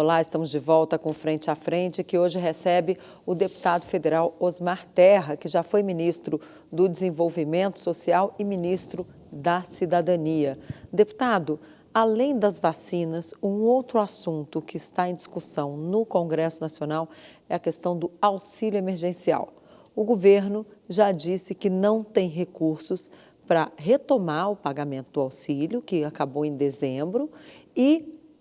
Olá, estamos de volta com Frente a Frente, que hoje recebe o deputado federal Osmar Terra, que já foi ministro do Desenvolvimento Social e ministro da Cidadania. Deputado, além das vacinas, um outro assunto que está em discussão no Congresso Nacional é a questão do auxílio emergencial. O governo já disse que não tem recursos para retomar o pagamento do auxílio, que acabou em dezembro,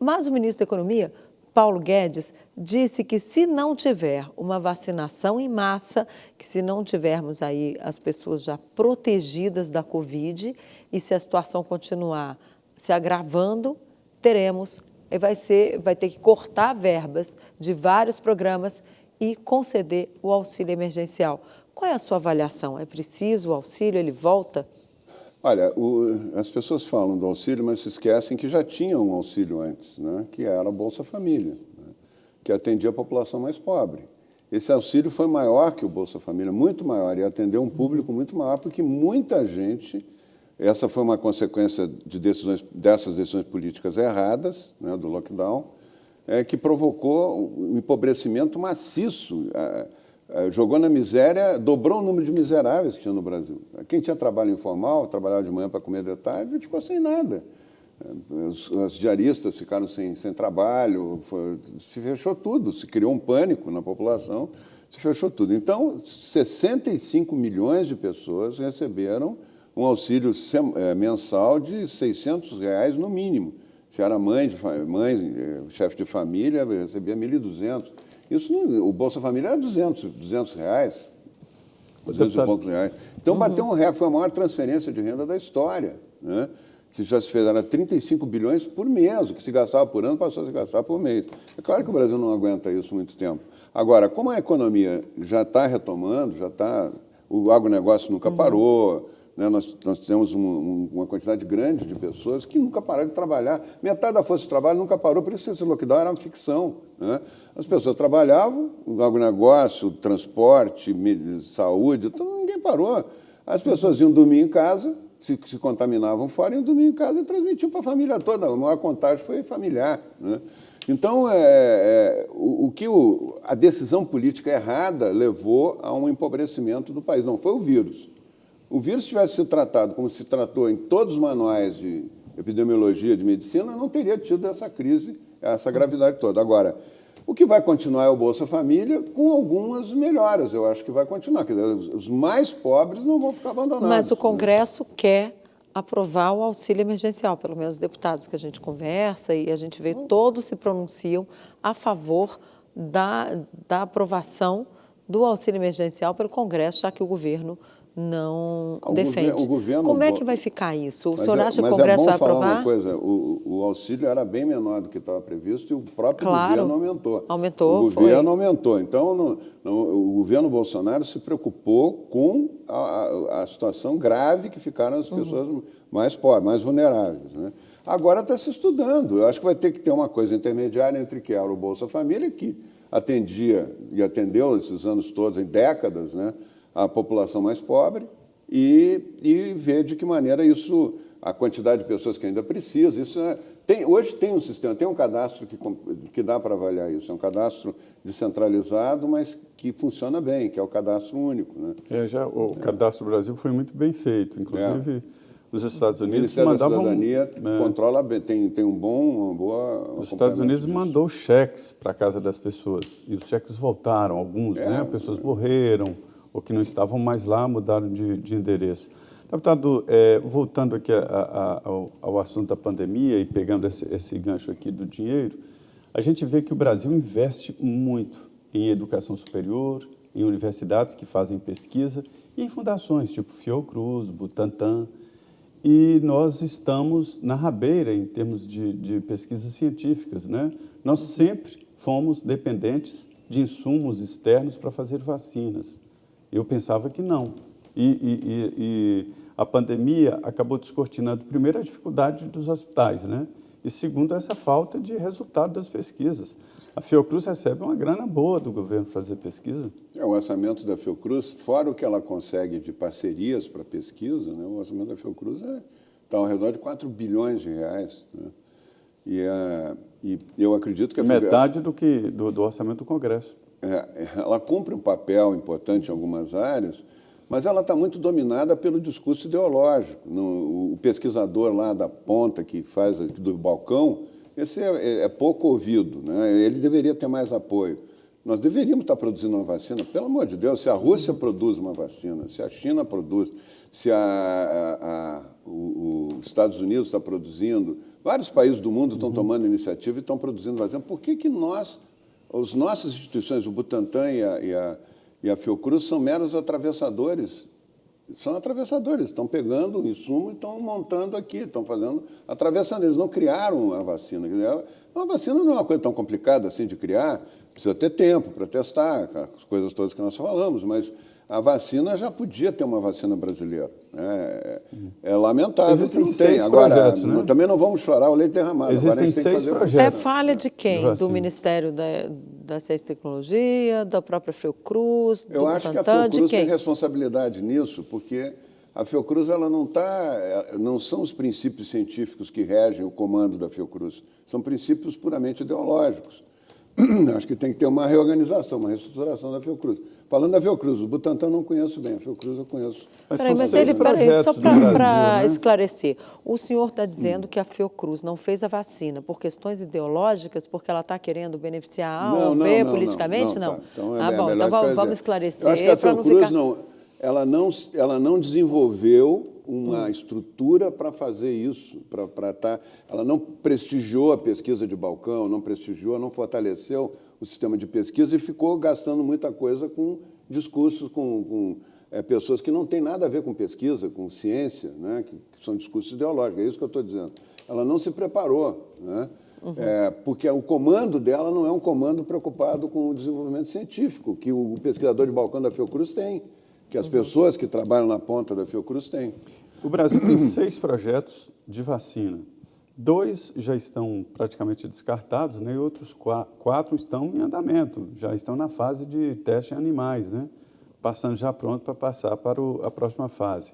mas o ministro da Economia, Paulo Guedes, disse que se não tiver uma vacinação em massa, que se não tivermos aí as pessoas já protegidas da Covid e se a situação continuar se agravando, vai ter que cortar verbas de vários programas e conceder o auxílio emergencial. Qual é a sua avaliação? É preciso o auxílio? Ele volta? Olha, as pessoas falam do auxílio, mas se esquecem que já tinha um auxílio antes, né, que era a Bolsa Família, né, que atendia a população mais pobre. Esse auxílio foi maior que o Bolsa Família, muito maior, e atendeu um público muito maior, porque muita gente, essa foi uma consequência dessas decisões políticas erradas, né, do lockdown, que provocou um empobrecimento maciço, jogou na miséria, dobrou o número de miseráveis que tinha no Brasil. Quem tinha trabalho informal, trabalhava de manhã para comer de tarde, ficou sem nada. As diaristas ficaram sem trabalho, se fechou tudo, se criou um pânico na população, se fechou tudo. Então, 65 milhões de pessoas receberam um auxílio mensal de R$600 no mínimo. Se era chefe de família, recebia 1.200. O Bolsa Família era R$200, 200 e poucos reais. Então, bateu um recorde, foi a maior transferência de renda da história, né? Que já se fez, era 35 bilhões por mês, o que se gastava por ano passou a se gastar por mês. É claro que o Brasil não aguenta isso muito tempo. Agora, como a economia já está retomando, o agronegócio nunca parou, né? Nós temos uma quantidade grande de pessoas que nunca pararam de trabalhar. Metade da força de trabalho nunca parou, por isso esse lockdown era uma ficção, né? As pessoas trabalhavam, o agronegócio, o transporte, saúde, então ninguém parou. As pessoas iam dormir em casa, se contaminavam fora, iam dormir em casa e transmitiam para a família toda. A maior contágio foi familiar, né? Então, a decisão política errada levou a um empobrecimento do país. Não foi o vírus. O vírus tivesse sido tratado como se tratou em todos os manuais de epidemiologia, de medicina, não teria tido essa crise, essa gravidade toda. Agora, o que vai continuar é o Bolsa Família, com algumas melhoras. Eu acho que vai continuar. Quer dizer, os mais pobres não vão ficar abandonados. Mas o Congresso quer aprovar o auxílio emergencial, pelo menos os deputados que a gente conversa e a gente vê, todos se pronunciam a favor da aprovação do auxílio emergencial pelo Congresso, já que o governo não defende. Como é que vai ficar isso? O senhor acha que o Congresso vai aprovar? Falar uma coisa, o auxílio era bem menor do que estava previsto e o próprio governo aumentou. O governo aumentou. Então, o governo Bolsonaro se preocupou com a situação grave que ficaram as pessoas mais pobres, mais vulneráveis, né? Agora está se estudando. Eu acho que vai ter que ter uma coisa intermediária entre que era o Bolsa Família, que atendia e atendeu esses anos todos, em décadas, né, a população mais pobre, e ver de que maneira a quantidade de pessoas que ainda precisa, hoje tem um sistema, tem um cadastro que dá para avaliar isso, é um cadastro descentralizado, mas que funciona bem, que é o cadastro único, né? O Cadastro Brasil foi muito bem feito, inclusive os Estados Unidos o Ministério da Cidadania controla bem, tem uma boa... Os Estados Unidos mandou cheques para a casa das pessoas, e os cheques voltaram, alguns, né? Pessoas morreram, ou que não estavam mais lá, mudaram de endereço. Deputado, voltando aqui ao assunto da pandemia e pegando esse gancho aqui do dinheiro, a gente vê que o Brasil investe muito em educação superior, em universidades que fazem pesquisa e em fundações, tipo Fiocruz, Butantan, e nós estamos na rabeira em termos de pesquisas científicas, né? Nós sempre fomos dependentes de insumos externos para fazer vacinas. Eu pensava que não. E a pandemia acabou descortinando, primeiro, a dificuldade dos hospitais, né? E, segundo, essa falta de resultado das pesquisas. A Fiocruz recebe uma grana boa do governo para fazer pesquisa. O orçamento da Fiocruz, fora o que ela consegue de parcerias para pesquisa, né? O orçamento da Fiocruz está ao redor de R$4 bilhões, né? E eu acredito que metade do orçamento do Congresso. Ela cumpre um papel importante em algumas áreas, mas ela está muito dominada pelo discurso ideológico. O pesquisador lá da ponta que faz do balcão, esse é pouco ouvido, né? Ele deveria ter mais apoio. Nós deveríamos estar produzindo uma vacina, pelo amor de Deus, se a Rússia produz uma vacina, se a China produz, se os Estados Unidos está produzindo, vários países do mundo estão tomando iniciativa e estão produzindo vacina. Por que as nossas instituições, o Butantan e a Fiocruz, são meros atravessadores? São atravessadores, estão pegando o insumo e estão montando aqui, estão fazendo, atravessando. Eles não criaram a vacina. Uma vacina não é uma coisa tão complicada assim de criar, precisa ter tempo para testar, as coisas todas que nós falamos, mas a vacina já podia ter uma vacina brasileira. É lamentável Existem que não tem. Agora, também não vamos chorar o leite derramado. Existem 6 projetos. É falha de quem? Do Ministério da Ciência e Tecnologia, da própria Fiocruz, do Eu acho que a Fiocruz tem responsabilidade nisso, porque a Fiocruz não são os princípios científicos que regem o comando da Fiocruz, são princípios puramente ideológicos. Acho que tem que ter uma reorganização, uma reestruturação da Fiocruz. Falando da Fiocruz, o Butantan não conheço bem, a Fiocruz eu conheço. Só para esclarecer, o senhor está dizendo que a Fiocruz não fez a vacina por questões ideológicas, porque ela está querendo beneficiar A ou B politicamente? Não. Tá. Então Vamos esclarecer. Eu acho que a Fiocruz ela não desenvolveu uma estrutura para fazer isso, ela não prestigiou a pesquisa de balcão, não fortaleceu o sistema de pesquisa e ficou gastando muita coisa com discursos, com pessoas que não têm nada a ver com pesquisa, com ciência, né, que são discursos ideológicos, é isso que eu estou dizendo. Ela não se preparou, né, porque o comando dela não é um comando preocupado com o desenvolvimento científico, que o pesquisador de balcão da Fiocruz tem, que as pessoas que trabalham na ponta da Fiocruz têm. O Brasil tem 6 projetos de vacina. 2 já estão praticamente descartados, né? E outros 4 estão em andamento, já estão na fase de teste em animais, né? Passando já pronto para passar para a próxima fase.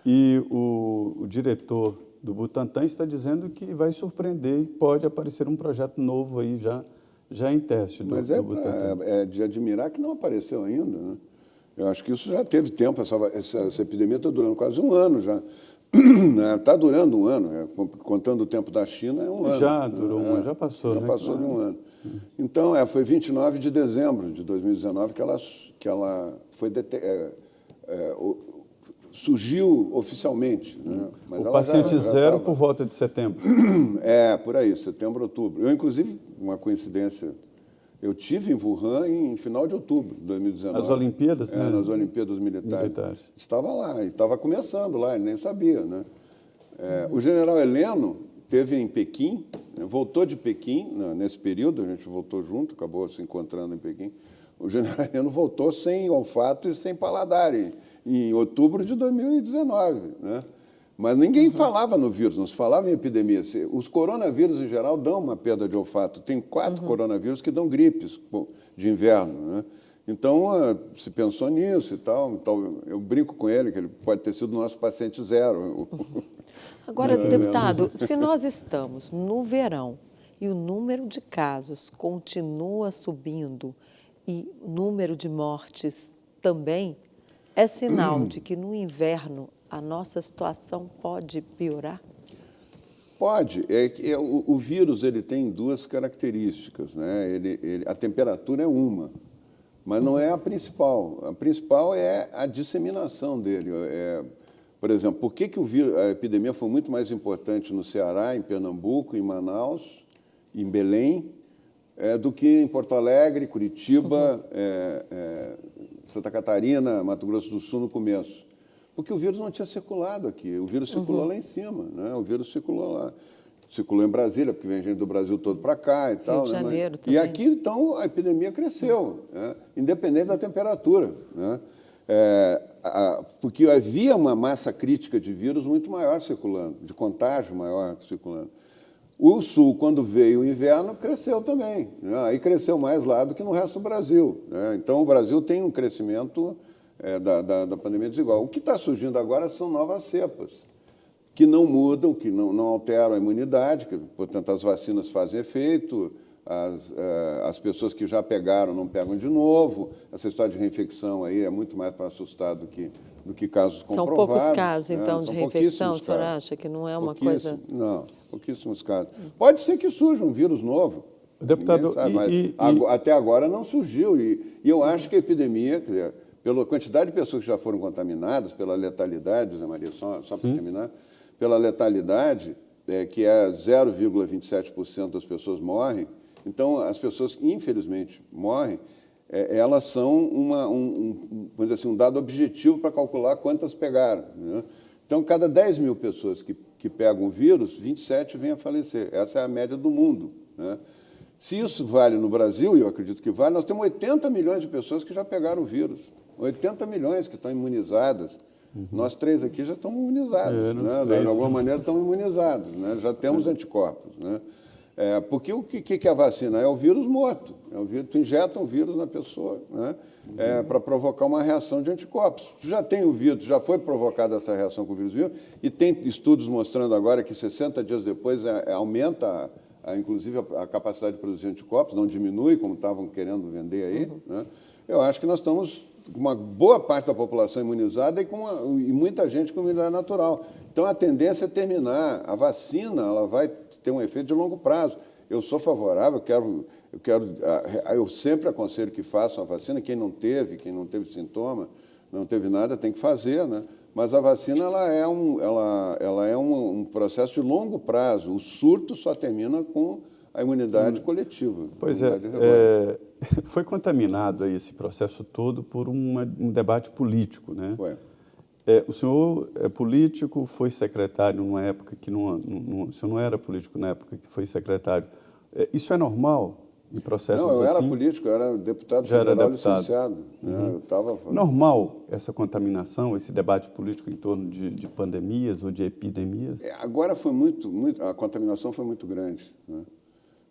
E o diretor do Butantan está dizendo que vai surpreender e pode aparecer um projeto novo aí já em teste do Butantan. Mas é de admirar que não apareceu ainda, né? Eu acho que isso já teve tempo, essa epidemia está durando quase um ano já. Está durando um ano, contando o tempo da China, é um ano. Já durou um ano, já passou. Já passou de um ano. Então, foi 29 de dezembro de 2019 que ela foi surgiu oficialmente. Né? Mas o paciente zero por volta de setembro. Por aí, setembro, outubro. Eu, inclusive, uma coincidência, eu estive em Wuhan em final de outubro de 2019. As Olimpíadas, né? Nas Olimpíadas Militares. Estava lá, e estava começando lá, ele nem sabia, né? O general Heleno esteve em Pequim, né? Voltou de Pequim, nesse período, a gente voltou junto, acabou se encontrando em Pequim. O general Heleno voltou sem olfato e sem paladar, em outubro de 2019, né? Mas ninguém falava no vírus, não se falava em epidemia. Os coronavírus, em geral, dão uma perda de olfato. Tem 4 coronavírus que dão gripes de inverno, né? Então, se pensou nisso e tal. Então, eu brinco com ele, que ele pode ter sido nosso paciente zero. Agora, deputado, se nós estamos no verão e o número de casos continua subindo e o número de mortes também, é sinal de que no inverno a nossa situação pode piorar? Pode. O vírus ele tem 2 características, né? A temperatura é uma, mas não é a principal. A principal é a disseminação dele. Por exemplo, por que a epidemia foi muito mais importante no Ceará, em Pernambuco, em Manaus, em Belém, do que em Porto Alegre, Curitiba, Santa Catarina, Mato Grosso do Sul no começo? Porque o vírus não tinha circulado aqui, o vírus circulou lá em cima, né? O vírus circulou lá. Circulou em Brasília, porque vem gente do Brasil todo para cá e tal. Rio de Janeiro também. E aqui, então, a epidemia cresceu, né? Independente da temperatura, né? Porque havia uma massa crítica de vírus muito maior circulando, de contágio maior circulando. O Sul, quando veio o inverno, cresceu também, né? Aí cresceu mais lá do que no resto do Brasil, né? Então, o Brasil tem um crescimento da pandemia desigual. O que está surgindo agora são novas cepas. que não mudam, que não alteram a imunidade, que, portanto, as vacinas fazem efeito, as pessoas que já pegaram não pegam de novo. Essa história de reinfecção aí é muito mais para assustar do que casos comprovados. São poucos casos, então, de reinfecção, o senhor casos. acha que não é uma coisa... Não, pouquíssimos casos. Pode ser que surja um vírus novo. Deputado, sabe, mas até agora não surgiu. E eu acho que a epidemia, quer dizer, pela quantidade de pessoas que já foram contaminadas, pela letalidade, Zé Maria, só para terminar, pela letalidade, que é 0,27% das pessoas morrem, então as pessoas que infelizmente morrem, elas são vamos dizer assim, um dado objetivo para calcular quantas pegaram, né? Então, cada 10 mil pessoas que pegam o vírus, 27 vêm a falecer. Essa é a média do mundo, né? Se isso vale no Brasil, e eu acredito que vale, nós temos 80 milhões de pessoas que já pegaram o vírus. 80 milhões que estão imunizadas. Nós três aqui já estamos imunizados, né? De alguma maneira estamos imunizados, né? Já temos anticorpos, né? Porque o que é a vacina? É o vírus morto. Tu injeta um vírus na pessoa, né? Para provocar uma reação de anticorpos. Tu já tem o vírus, já foi provocada essa reação com o vírus vivo, e tem estudos mostrando agora que 60 dias depois aumenta, inclusive, a capacidade de produzir anticorpos, não diminui, como estavam querendo vender aí, né? Eu acho que nós estamos com uma boa parte da população imunizada e muita gente com imunidade natural. Então, a tendência é terminar. A vacina ela vai ter um efeito de longo prazo. Eu sou favorável, eu sempre aconselho que façam a vacina. Quem não teve sintoma, não teve nada, tem que fazer, né? Mas a vacina ela é um processo de longo prazo. O surto só termina com a imunidade coletiva. Pois foi contaminado aí esse processo todo por um debate político, né? Foi. O senhor é político, foi secretário numa época que o senhor não era político na época que foi secretário. Isso é normal em processos assim? Não, eu era político, eu era deputado federal licenciado. Né? Normal essa contaminação, esse debate político em torno de pandemias ou de epidemias? Agora foi a contaminação foi muito grande, né?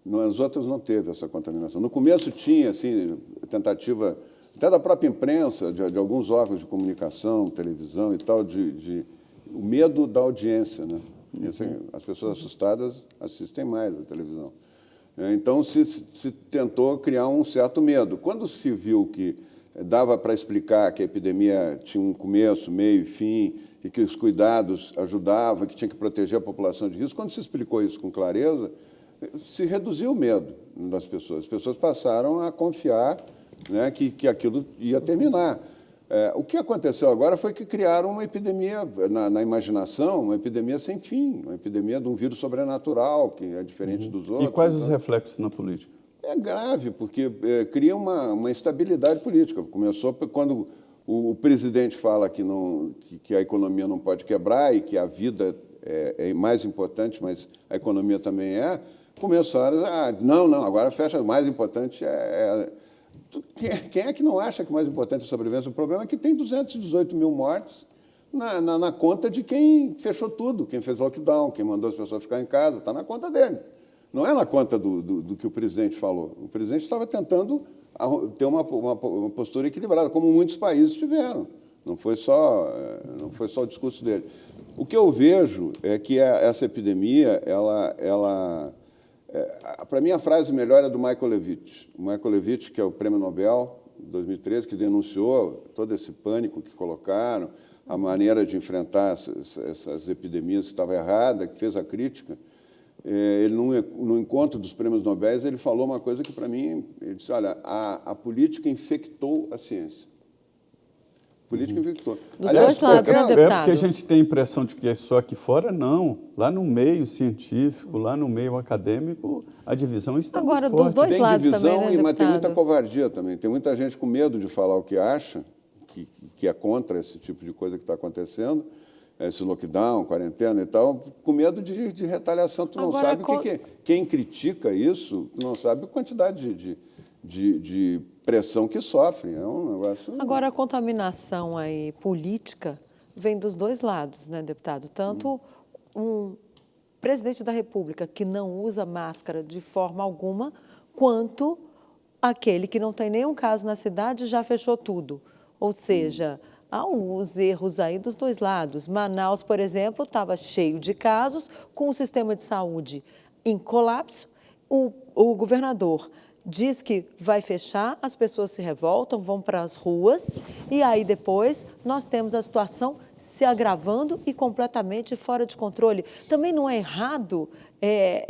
Nas outras não teve essa contaminação. No começo tinha, assim, tentativa, até da própria imprensa, de alguns órgãos de comunicação, televisão e tal, o medo da audiência, né? E, assim, as pessoas assustadas assistem mais a televisão. Então, se tentou criar um certo medo. Quando se viu que dava para explicar que a epidemia tinha um começo, meio e fim, e que os cuidados ajudavam, que tinha que proteger a população de risco, quando se explicou isso com clareza, se reduziu o medo das pessoas. As pessoas passaram a confiar, né, que aquilo ia terminar. O que aconteceu agora foi que criaram uma epidemia, na imaginação, uma epidemia sem fim, uma epidemia de um vírus sobrenatural, que é diferente dos outros. E quais os reflexos na política? É grave, porque cria uma instabilidade política. Começou quando o presidente fala que a economia não pode quebrar e que a vida é mais importante, mas a economia também é. Começaram não, agora fecha, o mais importante Quem é que não acha que o mais importante é a sobrevivência? O problema é que tem 218 mil mortes na conta de quem fechou tudo, quem fez lockdown, quem mandou as pessoas ficar em casa, está na conta dele. Não é na conta do que o presidente falou. O presidente estava tentando ter uma postura equilibrada, como muitos países tiveram. Não foi só o discurso dele. O que eu vejo é que essa epidemia, para mim, a frase melhor é do Michael Levitch. O Michael Levitch, que é o Prêmio Nobel de 2013, que denunciou todo esse pânico que colocaram, a maneira de enfrentar essas epidemias que estava errada, que fez a crítica. Ele, no encontro dos Prêmios Nobel, ele falou uma coisa que, para mim, ele disse, olha, a política infectou a ciência. Política infectou. Dos dois lados, né, deputado? Porque a gente tem a impressão de que é só aqui fora, não. Lá no meio científico, lá no meio acadêmico, a divisão está muito forte. Agora, dos dois lados também, né, deputado? Mas tem muita covardia também. Tem muita gente com medo de falar o que acha, que é contra esse tipo de coisa que está acontecendo, esse lockdown, quarentena e tal, com medo de retaliação. Tu não sabe quem critica isso, tu não sabe a quantidade de pressão que sofre. É um negócio... Agora, a contaminação aí política vem dos dois lados, né, deputado? Tanto um presidente da República que não usa máscara de forma alguma, quanto aquele que não tem nenhum caso na cidade já fechou tudo. Ou seja, aos erros aí dos dois lados. Manaus, por exemplo, estava cheio de casos, com o sistema de saúde em colapso. O governador diz que vai fechar, as pessoas se revoltam, vão para as ruas, e aí depois nós temos a situação se agravando e completamente fora de controle. Também não é errado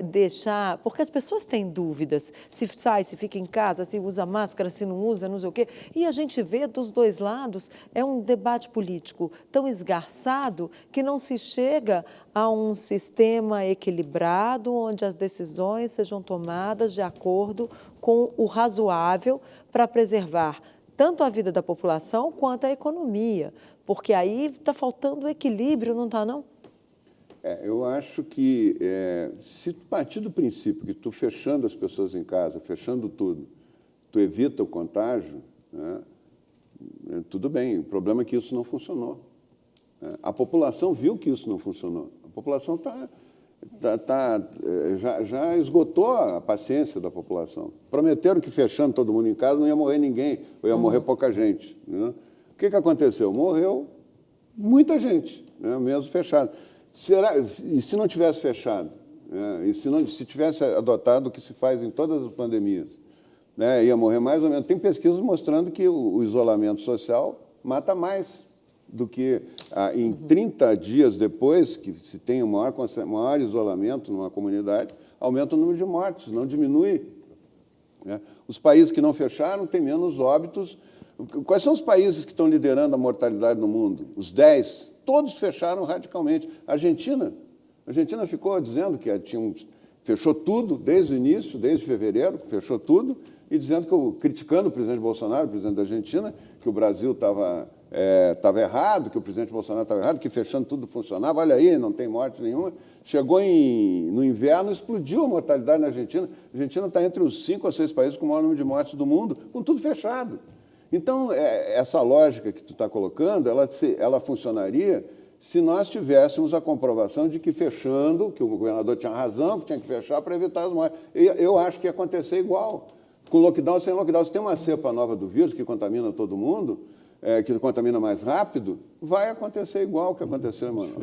deixar, porque as pessoas têm dúvidas, se sai, se fica em casa, se usa máscara, se não usa, não sei o quê. E a gente vê dos dois lados, é um debate político tão esgarçado que não se chega a um sistema equilibrado, onde as decisões sejam tomadas de acordo com o razoável para preservar tanto a vida da população quanto a economia, porque aí está faltando equilíbrio, não está, não? Eu acho que se tu partir do princípio que tu fechando as pessoas em casa, fechando tudo, tu evita o contágio, né, tudo bem. O problema é que isso não funcionou. A população viu que isso não funcionou. A população já esgotou a paciência da população. Prometeram que fechando todo mundo em casa não ia morrer ninguém, ou ia morrer pouca gente. Né? O que aconteceu? Morreu muita gente, né, mesmo fechado. E se não tivesse fechado? Né? E se tivesse adotado o que se faz em todas as pandemias? Né? Ia morrer mais ou menos. Tem pesquisas mostrando que o isolamento social mata mais do que em 30 dias depois que se tem um maior isolamento numa comunidade, aumenta o número de mortes, não diminui. Né? Os países que não fecharam têm menos óbitos. Quais são os países que estão liderando a mortalidade no mundo? Os 10. Todos fecharam radicalmente. A Argentina ficou dizendo que fechou tudo desde o início, desde fevereiro, fechou tudo, e criticando o presidente Bolsonaro, o presidente da Argentina, que o Brasil estava errado, que o presidente Bolsonaro estava errado, que fechando tudo funcionava. Olha aí, não tem morte nenhuma. Chegou no inverno, explodiu a mortalidade na Argentina. A Argentina está entre os 5 ou 6 países com o maior número de mortes do mundo, com tudo fechado. Então, essa lógica que tu está colocando, ela funcionaria se nós tivéssemos a comprovação de que fechando, que o governador tinha razão, que tinha que fechar para evitar as mortes. Eu acho que ia acontecer igual. Com lockdown, sem lockdown, se tem uma cepa nova do vírus que contamina todo mundo, que contamina mais rápido, vai acontecer igual o que aconteceu, mano.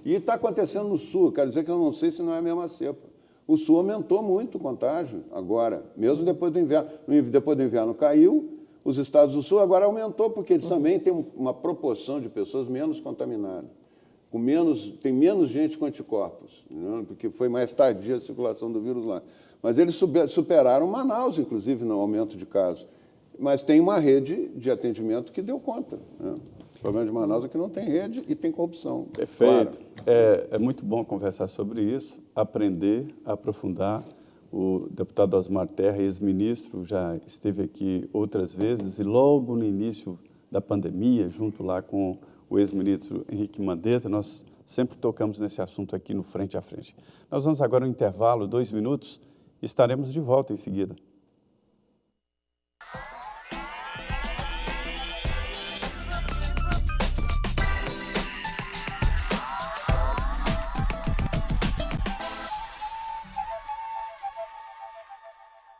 E está acontecendo no Sul. Quero dizer que eu não sei se não é a mesma cepa. O Sul aumentou muito o contágio agora, mesmo depois do inverno. Depois do inverno caiu. Os estados do Sul agora aumentou, porque eles também têm uma proporção de pessoas menos contaminadas. Tem menos gente com anticorpos, né? Porque foi mais tardia a circulação do vírus lá. Mas eles superaram Manaus, inclusive, no aumento de casos. Mas tem uma rede de atendimento que deu conta. Né? O problema de Manaus é que não tem rede e tem corrupção. Perfeito. Claro. É muito bom conversar sobre isso, aprender, aprofundar. O deputado Osmar Terra, ex-ministro, já esteve aqui outras vezes e logo no início da pandemia, junto lá com o ex-ministro Henrique Mandetta, nós sempre tocamos nesse assunto aqui no Frente a Frente. Nós vamos agora ao intervalo, 2 minutos, e estaremos de volta em seguida.